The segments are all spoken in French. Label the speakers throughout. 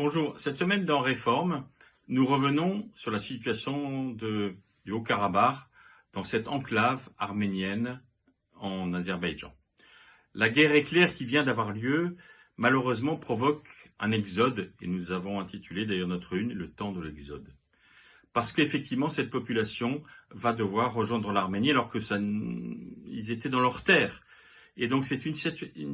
Speaker 1: Bonjour, cette semaine dans Réforme, nous revenons sur la situation du Haut-Karabakh dans cette enclave arménienne en Azerbaïdjan. La guerre éclair qui vient d'avoir lieu, malheureusement, provoque un exode, et nous avons intitulé d'ailleurs notre une, le temps de l'exode. Parce qu'effectivement, cette population va devoir rejoindre l'Arménie alors que ils étaient dans leur terre. Et donc c'est une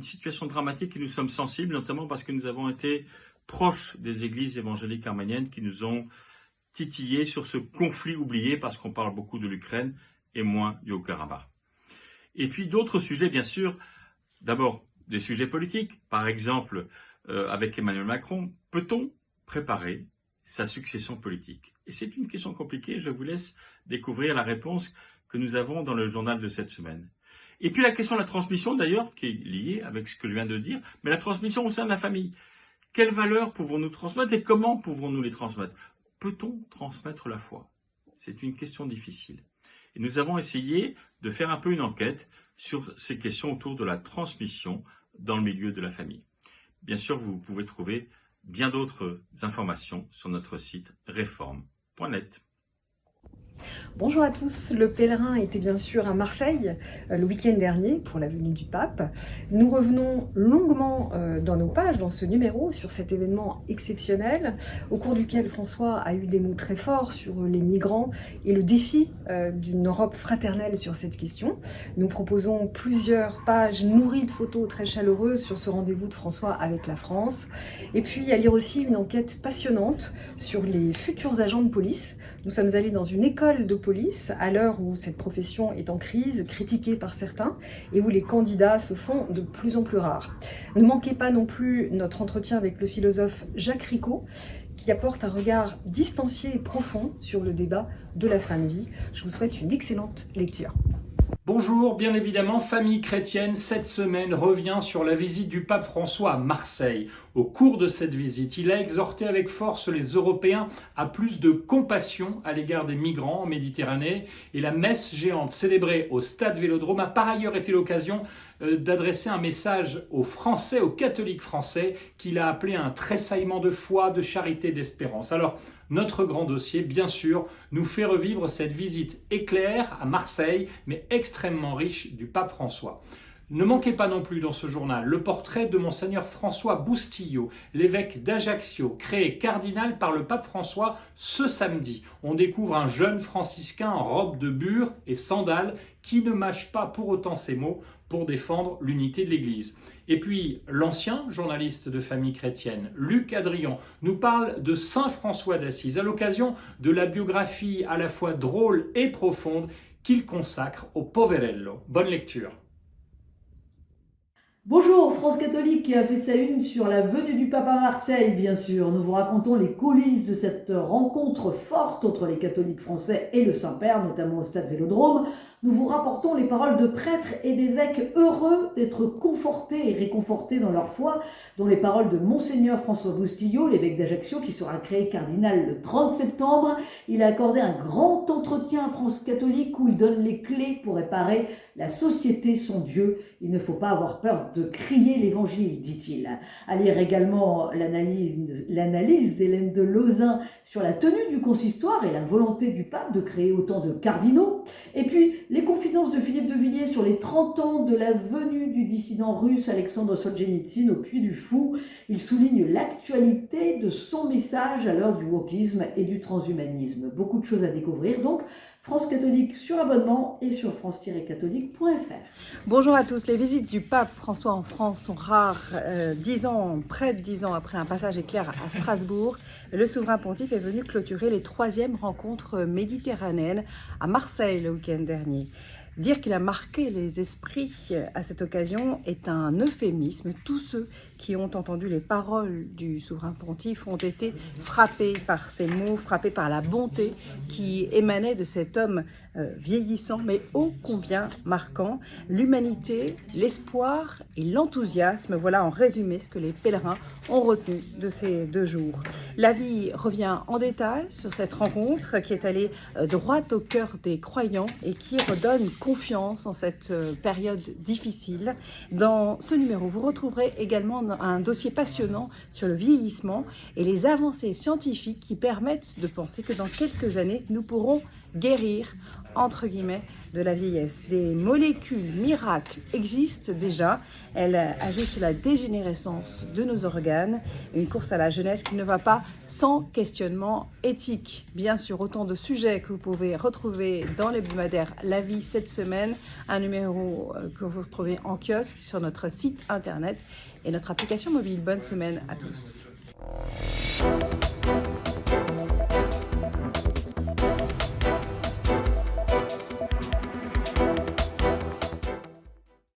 Speaker 1: situation dramatique et nous sommes sensibles, notamment parce que nous avons été proches des églises évangéliques arméniennes qui nous ont titillés sur ce conflit oublié parce qu'on parle beaucoup de l'Ukraine et moins du Haut-Karabakh. Et puis d'autres sujets, bien sûr, d'abord des sujets politiques, par exemple avec Emmanuel Macron, peut-on préparer sa succession politique? Et c'est une question compliquée, je vous laisse découvrir la réponse que nous avons dans le journal de cette semaine. Et puis la question de la transmission d'ailleurs, qui est liée avec ce que je viens de dire, mais la transmission au sein de la famille. Quelles valeurs pouvons-nous transmettre et comment pouvons-nous les transmettre? Peut-on transmettre la foi? C'est une question difficile. Et nous avons essayé de faire un peu une enquête sur ces questions autour de la transmission dans le milieu de la famille. Bien sûr, vous pouvez trouver bien d'autres informations sur notre site réforme.net.
Speaker 2: Bonjour à tous, le pèlerin était bien sûr à Marseille le week-end dernier pour la venue du pape. Nous revenons longuement dans nos pages, dans ce numéro, sur cet événement exceptionnel au cours duquel François a eu des mots très forts sur les migrants et le défi d'une Europe fraternelle sur cette question. Nous proposons plusieurs pages nourries de photos très chaleureuses sur ce rendez-vous de François avec la France. Et puis à lire aussi une enquête passionnante sur les futurs agents de police. Nous sommes allés dans une école de police à l'heure où cette profession est en crise, critiquée par certains, et où les candidats se font de plus en plus rares. Ne manquez pas non plus notre entretien avec le philosophe Jacques Ricot, qui apporte un regard distancié et profond sur le débat de la fin de vie. Je vous souhaite une excellente lecture.
Speaker 3: Bonjour, bien évidemment, famille chrétienne, cette semaine revient sur la visite du pape François à Marseille. Au cours de cette visite, il a exhorté avec force les Européens à plus de compassion à l'égard des migrants en Méditerranée et la messe géante célébrée au Stade Vélodrome a par ailleurs été l'occasion d'adresser un message aux Français, aux catholiques français, qu'il a appelé un tressaillement de foi, de charité, d'espérance. Alors, notre grand dossier, bien sûr, nous fait revivre cette visite éclair à Marseille, mais extrêmement riche du pape François. Ne manquez pas non plus dans ce journal le portrait de Monseigneur François Bustillo, l'évêque d'Ajaccio, créé cardinal par le pape François ce samedi. On découvre un jeune franciscain en robe de bure et sandales qui ne mâche pas pour autant ses mots pour défendre l'unité de l'Église. Et puis, l'ancien journaliste de famille chrétienne, Luc Adrian, nous parle de Saint François d'Assise à l'occasion de la biographie à la fois drôle et profonde qu'il consacre au Poverello. Bonne lecture.
Speaker 4: Bonjour, France catholique qui a fait sa une sur la venue du pape à Marseille, bien sûr. Nous vous racontons les coulisses de cette rencontre forte entre les catholiques français et le Saint-Père, notamment au Stade Vélodrome. Nous vous rapportons les paroles de prêtres et d'évêques heureux d'être confortés et réconfortés dans leur foi, dont les paroles de Monseigneur François Bustillo, l'évêque d'Ajaccio, qui sera créé cardinal le 30 septembre. Il a accordé un grand entretien à France catholique où il donne les clés pour réparer la société sans Dieu. Il ne faut pas avoir peur de crier l'évangile, dit-il. À lire également l'analyse d'Hélène de Lauzun sur la tenue du consistoire et la volonté du pape de créer autant de cardinaux. Et puis, les confidences de Philippe de Villiers sur les 30 ans de la venue du dissident russe Alexandre Solzhenitsyn au Puy du Fou. Il souligne l'actualité de son message à l'heure du wokisme et du transhumanisme. Beaucoup de choses à découvrir, donc France catholique sur abonnement et sur france-catholique.fr.
Speaker 2: Bonjour à tous. Les visites du pape François en France sont rares. Près de 10 ans après un passage éclair à Strasbourg, le souverain pontife est venu clôturer les 3e rencontres méditerranéennes à Marseille le week-end dernier. Dire qu'il a marqué les esprits à cette occasion est un euphémisme. Tous ceux qui ont entendu les paroles du souverain pontife ont été frappés par ces mots, frappés par la bonté qui émanait de cet homme vieillissant, mais ô combien marquant. L'humanité, l'espoir et l'enthousiasme, voilà en résumé ce que les pèlerins ont retenu de ces 2 jours. La vie revient en détail sur cette rencontre qui est allée droit au cœur des croyants et qui redonne
Speaker 5: confiance en cette période difficile. Dans ce numéro, vous retrouverez également un dossier passionnant sur le vieillissement et les avancées scientifiques qui permettent de penser que dans quelques années, nous pourrons guérir, entre guillemets, de la vieillesse. Des molécules miracles existent déjà. Elles agissent sur la dégénérescence de nos organes. Une course à la jeunesse qui ne va pas sans questionnement éthique. Bien sûr, autant de sujets que vous pouvez retrouver dans l'hebdomadaire La Vie cette semaine. Un numéro que vous retrouvez en kiosque sur notre site internet et notre application mobile. Bonne semaine à tous.